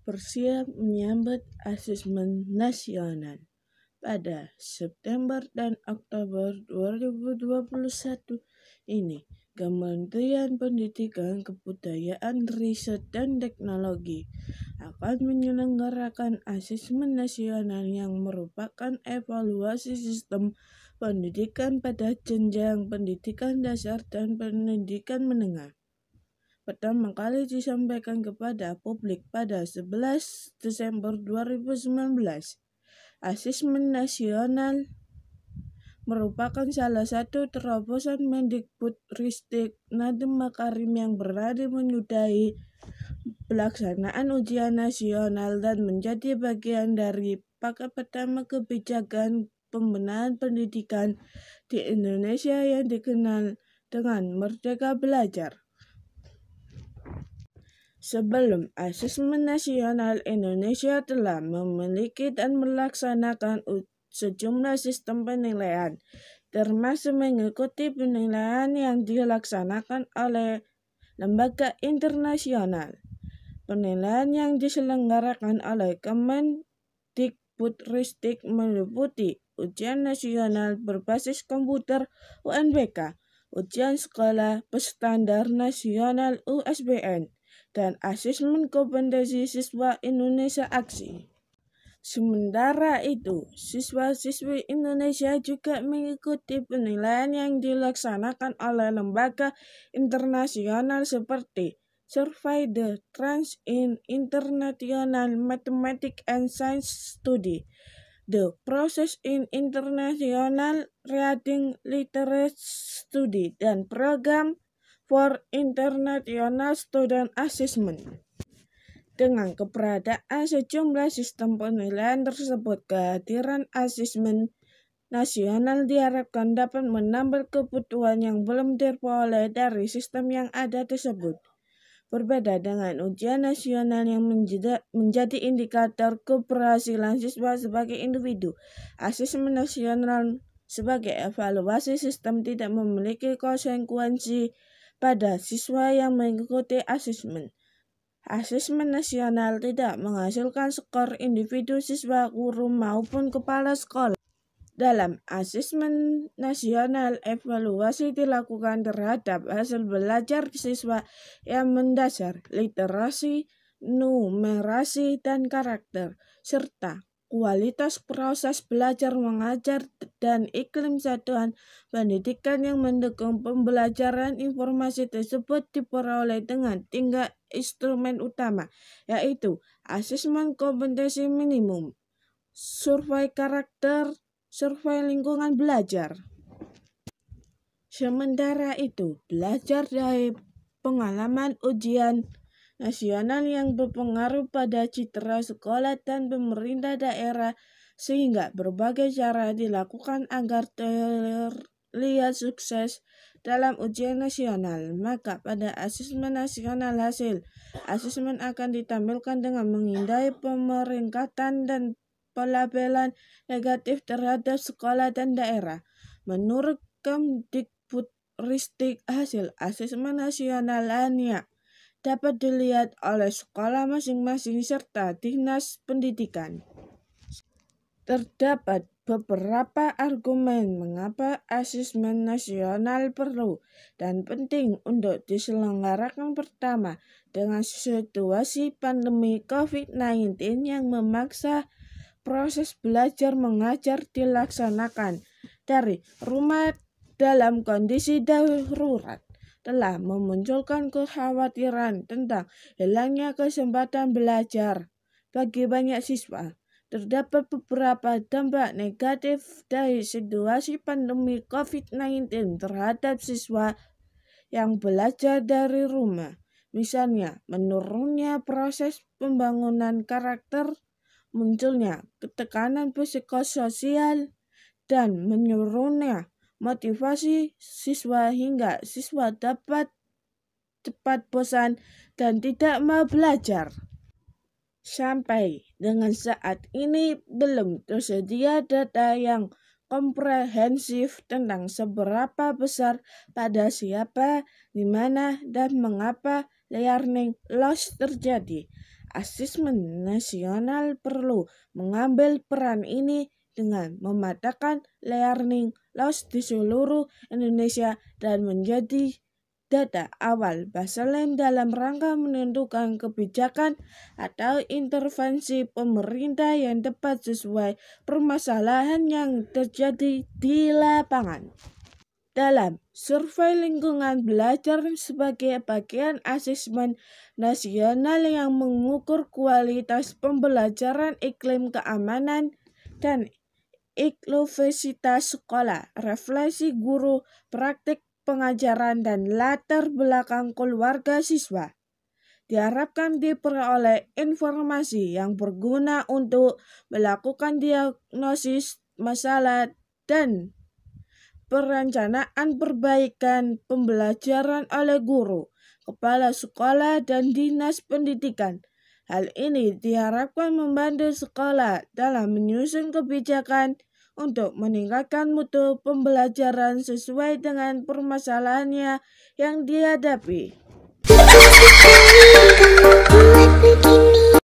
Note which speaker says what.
Speaker 1: bersiap menyambut asesmen nasional. Pada September dan Oktober 2021 ini, Kementerian Pendidikan, Kebudayaan, Riset, dan Teknologi akan menyelenggarakan asesmen nasional yang merupakan evaluasi sistem pendidikan pada jenjang pendidikan dasar dan pendidikan menengah. Pertama kali disampaikan kepada publik pada 11 Desember 2019. Asesmen nasional merupakan salah satu terobosan Mendikbudristek Nadiem Makarim yang berarti menyudahi pelaksanaan ujian nasional dan menjadi bagian dari paket pertama kebijakan pembenahan pendidikan di Indonesia yang dikenal dengan Merdeka Belajar. Sebelum asesmen nasional, Indonesia telah memiliki dan melaksanakan sejumlah sistem penilaian, termasuk mengikuti penilaian yang dilaksanakan oleh lembaga internasional. Penilaian yang diselenggarakan oleh Kemendikbudristek meliputi ujian nasional berbasis komputer UNBK, ujian sekolah berstandar nasional USBN, dan asesmen kompetensi siswa Indonesia Aksi. Sementara itu, siswa-siswi Indonesia juga mengikuti penilaian yang dilaksanakan oleh lembaga internasional seperti Survey the Trends in International Mathematics and Science Study, The Process in International Reading Literacy Study, dan Program for International Student Assessment. Dengan keberadaan sejumlah sistem penilaian tersebut, kehadiran asesmen nasional diharapkan dapat menambah kebutuhan yang belum diperoleh dari sistem yang ada tersebut. Berbeda dengan ujian nasional yang menjadi indikator keberhasilan siswa sebagai individu, asesmen nasional sebagai evaluasi sistem tidak memiliki konsekuensi pada siswa yang mengikuti asesmen. Asesmen nasional tidak menghasilkan skor individu siswa, guru, maupun kepala sekolah. Dalam asesmen nasional, evaluasi dilakukan terhadap hasil belajar siswa yang mendasar literasi, numerasi, dan karakter, serta kualitas proses belajar mengajar dan iklim satuan pendidikan yang mendukung pembelajaran. Informasi tersebut diperoleh dengan 3 instrumen utama, yaitu asesmen kompetensi minimum, survei karakter, survei lingkungan belajar. Sementara itu, belajar dari pengalaman ujian nasional yang berpengaruh pada citra sekolah dan pemerintah daerah, sehingga berbagai cara dilakukan agar terlihat sukses dalam ujian nasional. Maka pada asesmen nasional, hasil asesmen akan ditampilkan dengan menghindari pemeringkatan dan pelabelan negatif terhadap sekolah dan daerah. Menurut Kemdikbudristek, hasil asesmen nasional hanya dapat dilihat oleh sekolah masing-masing serta Dinas Pendidikan. Terdapat beberapa argumen mengapa asesmen nasional perlu dan penting untuk diselenggarakan. Pertama, dengan situasi pandemi COVID-19 yang memaksa proses belajar mengajar dilaksanakan dari rumah dalam kondisi darurat, telah memunculkan kekhawatiran tentang hilangnya kesempatan belajar bagi banyak siswa. Terdapat beberapa dampak negatif dari situasi pandemi COVID-19 terhadap siswa yang belajar dari rumah. Misalnya, menurunnya proses pembangunan karakter, munculnya ketekanan psikososial, dan menurunnya motivasi siswa hingga siswa dapat cepat bosan dan tidak mau belajar. Sampai dengan saat ini belum tersedia data yang komprehensif tentang seberapa besar, pada siapa, di mana, dan mengapa learning loss terjadi. Asesmen nasional perlu mengambil peran ini dengan memetakan learning loss di seluruh Indonesia dan menjadi data awal baseline dalam rangka menentukan kebijakan atau intervensi pemerintah yang tepat sesuai permasalahan yang terjadi di lapangan. Dalam survei lingkungan belajar sebagai bagian asesmen nasional yang mengukur kualitas pembelajaran, iklim keamanan, dan inklusivitas sekolah, refleksi guru, praktik pengajaran, dan latar belakang keluarga siswa. Diharapkan diperoleh informasi yang berguna untuk melakukan diagnosis masalah dan perencanaan perbaikan pembelajaran oleh guru, kepala sekolah, dan dinas pendidikan. Hal ini diharapkan membantu sekolah dalam menyusun kebijakan untuk meningkatkan mutu pembelajaran sesuai dengan permasalahannya yang dihadapi.